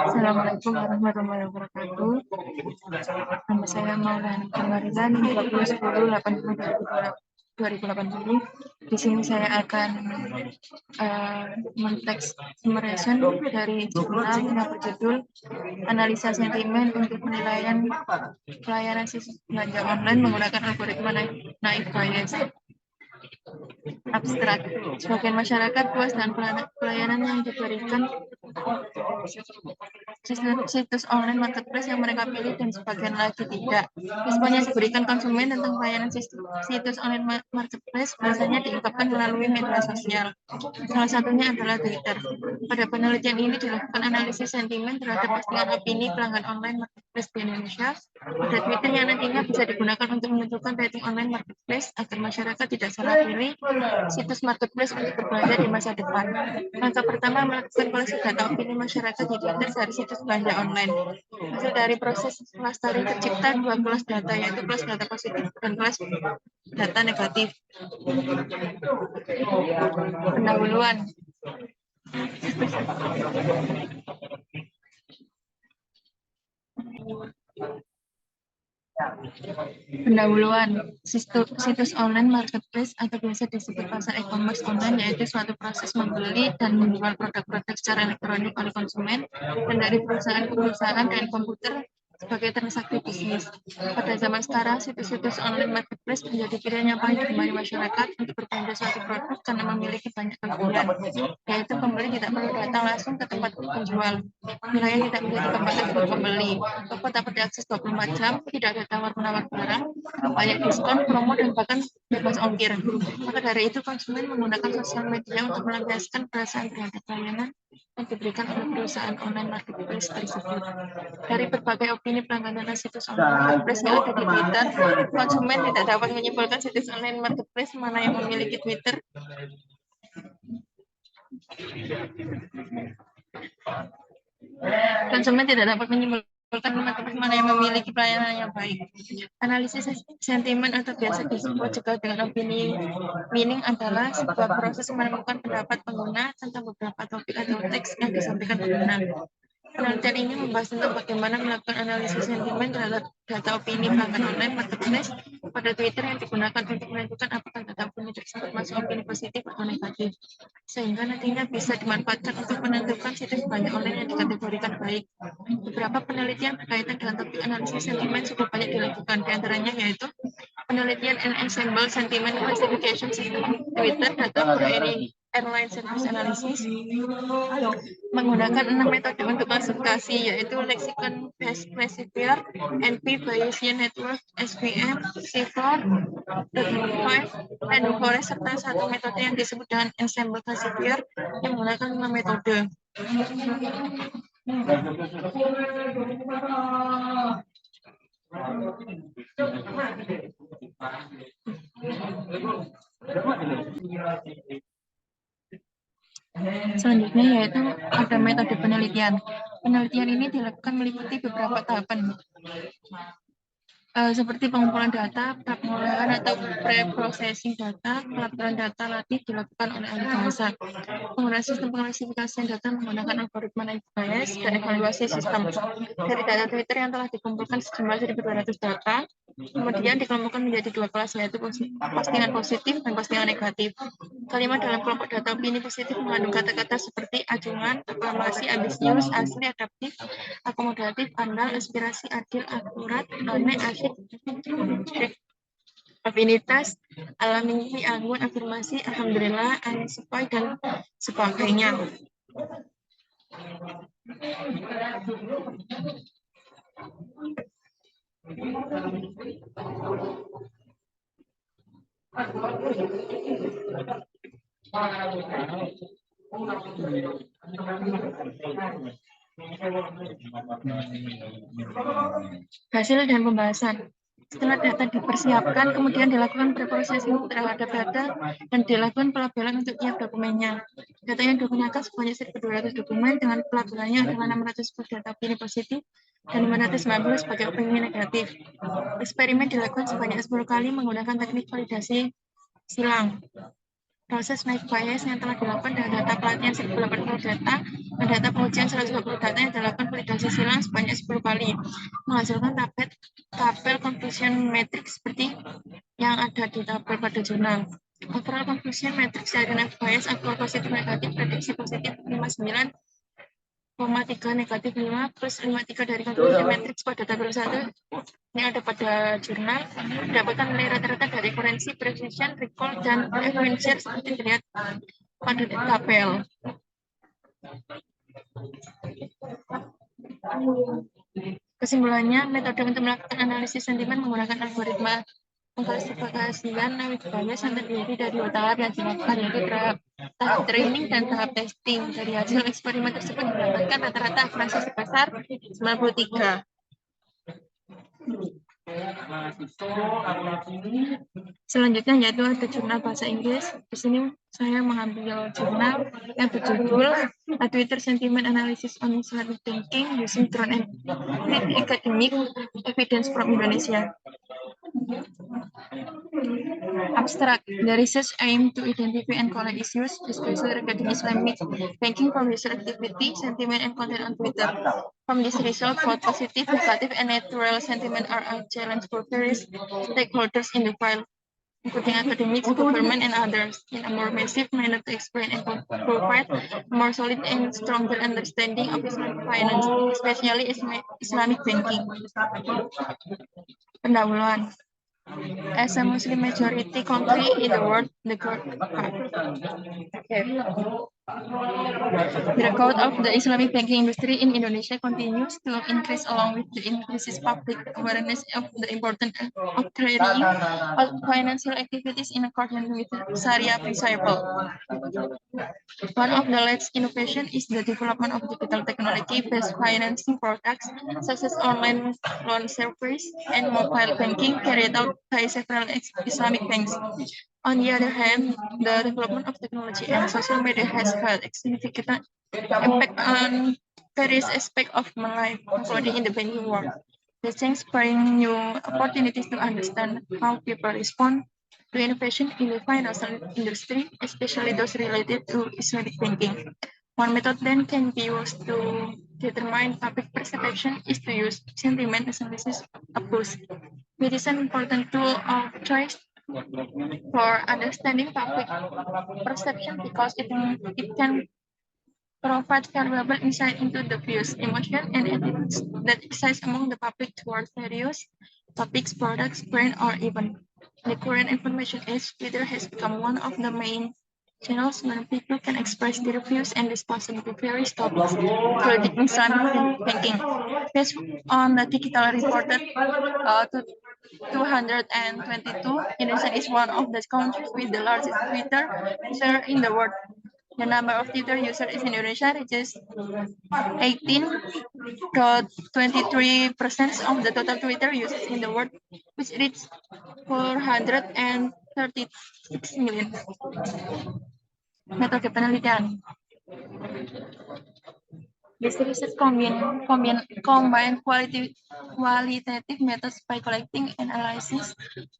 Assalamualaikum warahmatullahi wabarakatuh. Nama saya Maulana Kamarilan, 2010-80-2080. Di sini saya akan menteks summation dari jurnal yang berjudul Analisa Sentimen untuk Penilaian Pelayanan Sistem Belanja Online Menggunakan Algoritma Naive Bayes. Abstrak, sebagian masyarakat puas dengan pelayanan yang diberikan situs online marketplace yang mereka pilih dan sebagian lagi tidak. Respon yang diberikan konsumen tentang pelayanan situs online marketplace biasanya diungkapkan melalui media sosial. Salah satunya adalah Twitter. Pada penelitian ini dilakukan analisis sentimen terhadap postingan opini pelanggan online marketplace di Indonesia. Pada Twitter yang nantinya bisa digunakan untuk menentukan rating online marketplace agar masyarakat tidak salah pilih situs marketplace untuk berbelanja di masa depan. Langkah pertama, melakukan koleksi data opini masyarakat di Twitter dari situs belanja online. Hasil dari proses clustering tercipta dua kelas data, yaitu kelas data positif dan kelas data negatif. Pendahuluan. Situs online marketplace atau biasa disebut pasar e-commerce online yaitu suatu proses membeli dan menjual produk-produk secara elektronik oleh konsumen dan dari perusahaan ke perusahaan dan komputer sebagai transaksi bisnis. Pada zaman sekarang, situs-situs online marketplace menjadi pilihan yang paling digemari masyarakat untuk berbelanja suatu produk karena memiliki banyak kelebihan, yaitu pembeli tidak perlu datang langsung ke tempat penjual. Wilayah tidak menjadi kompetitif untuk pembeli. Toko dapat diakses 24 jam, tidak ada tawar-menawar barang, banyak diskon, promo, dan bahkan bebas ongkir. Maka dari itu, konsumen menggunakan sosial media untuk melampiaskan perasaan terhadap layanan yang diberikan oleh perusahaan online marketplace tersebut. Dari berbagai opini pelanggan situs online marketplace yang ada di Twitter, konsumen tidak dapat menyimpulkan situs online marketplace mana yang memiliki Twitter. Konsumen tidak dapat menyimpulkan marketplace mana yang memiliki pelayanan yang baik. Analisis sentimen atau biasa disebut juga dengan opini meaning adalah sebuah proses menemukan pendapat pengguna tentang beberapa topik atau teks yang disampaikan pengguna. Penelitian ini membahas tentang bagaimana melakukan analisis sentimen terhadap data opini pelanggan online marketplace pada Twitter yang digunakan untuk menentukan apakah data opini tersebut masuk opini positif atau negatif, sehingga nantinya bisa dimanfaatkan untuk menentukan situs belanja online yang dikategorikan baik. Beberapa penelitian berkaitan dengan topik analisis sentimen sudah banyak dilakukan, diantaranya yaitu penelitian Ensemble Sentiment Classification System Twitter data Airline Service Analysis menggunakan 6 metode untuk klasifikasi, yaitu Lexicon Based Classifier, NP Bayesian Network, SVM, C4, dan New Forest, serta satu metode yang disebut dengan Ensemble Classifier yang menggunakan 5 metode. Selanjutnya yaitu ada metode penelitian. Penelitian ini dilakukan meliputi beberapa tahapan seperti pengumpulan data, pengolahan atau pre-processing data, pelaporan data latih dilakukan oleh ahli bahasa, penggunaan sistem klasifikasi data menggunakan algoritma Naive Bayes, dan evaluasi sistem. Dari data Twitter yang telah dikumpulkan sejumlah 1.200 data, kemudian dikelompokkan menjadi dua kelas, yaitu postingan positif dan postingan negatif. Kalimat dalam kelompok data opini positif mengandung kata-kata seperti acungan, aklamasi, ambisius, asli, adaptif, akomodatif, andal, aspirasi, adil, akurat, aneh, asyik, afinitas, alami, anggun, afirmasi, alhamdulillah, aneh, sepoi, dan sebagainya. Hasil dan pembahasan. Setelah data dipersiapkan, kemudian dilakukan preprocessing terhadap data dan dilakukan pelabelan untuk tiap dokumennya. Data yang digunakan sebanyak 1.200 dokumen dengan pelabelannya adalah 610 data opini positif dan 590 sebagai opini negatif. Eksperimen dilakukan sebanyak 10 kali menggunakan teknik validasi silang. proses naik bias yang telah dilakukan dengan data pelatihan 1080 data dan data pengujian 120 data yang dilakukan validasi silang sebanyak 10 kali, menghasilkan tabel conclusion matrix seperti yang ada di tabel pada jurnal. Overall conclusion matrix dari naik bias aktual positif negatif prediksi positif 59,3 negatif 5 plus 53 dari conclusion matrix pada tabel 1 yang ada pada jurnal mendapatkan nilai rata-rata dari korensi, precision, recall, dan efficiency seperti terlihat pada tabel. Kesimpulannya, metode untuk melakukan analisis sentimen menggunakan algoritma pengklasifikasian naik bias yang terdiri dari 2 tahap yang dilakukan, yaitu tahap training dan tahap testing. Dari hasil eksperimen tersebut didapatkan rata-rata akurasi sebesar 93. Selanjutnya yaitu ada jurnal bahasa Inggris. Di sini saya mengambil jurnal yang berjudul A Twitter Sentiment Analysis on Islamic Banking Using Drone and Academic Evidence from Indonesia. Abstract. The research aim to identify and collect issues, especially regarding Islamic banking from user activity, sentiment, and content on Twitter. From this result, both positive, negative, and neutral sentiment are a challenge for various stakeholders in the file, including academics, government, and others, in a more massive manner to explain and provide a more solid and stronger understanding of Islamic finance, especially Islamic banking. Pendahuluan. As a Muslim majority country in the world, the growth of the Islamic banking industry in Indonesia continues to increase along with the increased public awareness of the importance of carrying out financial activities in accordance with Sharia principle. One of the latest innovations is the development of digital technology-based financing products such as online loan service and mobile banking carried out by several Islamic banks. On the other hand, the development of technology and social media has had a significant impact on various aspects of my life, including in the banking world. The change bring new opportunities to understand how people respond to innovation in the financial industry, especially those related to Islamic banking. One method then can be used to determine public perception is to use sentiment analysis approach. It is an important tool of choice for understanding public perception because it can provide valuable insight into the views, emotions, and attitudes that exist among the public towards various topics, products, brand, or even. The current information age, Twitter has become one of the main channels where people can express their views and respond to various topics, including Islamic banking. Based on the digital reported to 222, Indonesia is one of the countries with the largest Twitter user in the world. The number of Twitter users in Indonesia reaches 18.23% of the total Twitter users in the world, which reached 436 million. Metode penelitian. This research combine qualitative methods by collecting and analyzing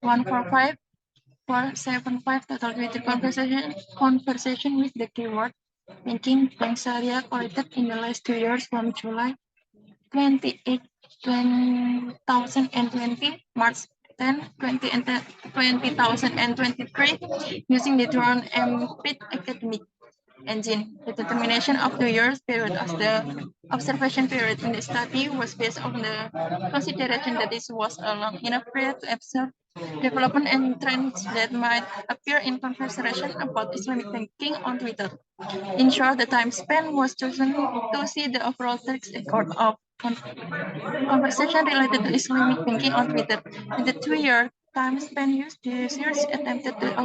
475 total Twitter conversation with the keyword banking bank Sharia collected in the last 2 years from July 28, 2020, March 10, 2023, using the drone MPIT academic engine. The determination of the year's period as the observation period in the study was based on the consideration that this was a long enough period to observe development and trends that might appear in conversation about Islamic banking on Twitter. In short, the time span was chosen to see the overall text record of conversation related to Islamic banking on Twitter. In the 2-year time span used, the research attempted to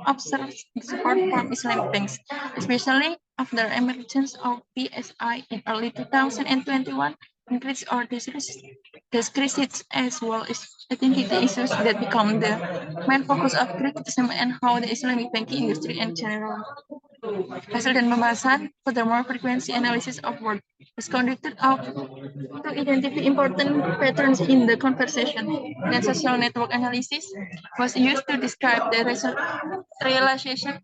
observe support from Islamic banks, especially after emergence of BSI in early 2021, increase or decreases as well as identity issues that become the main focus of criticism and how the Islamic banking industry in general. Hasil dan pembahasan, furthermore, frequency analysis of word is conducted out to identify important patterns in the conversation. Then social network analysis was used to describe the relationship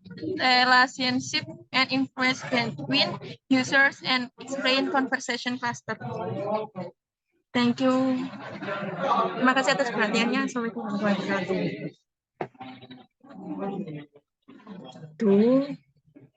and influence between users and explain conversation cluster. Thank you. Terima kasih atas perhatiannya. Assalamualaikum warahmatullahi wabarakatuh.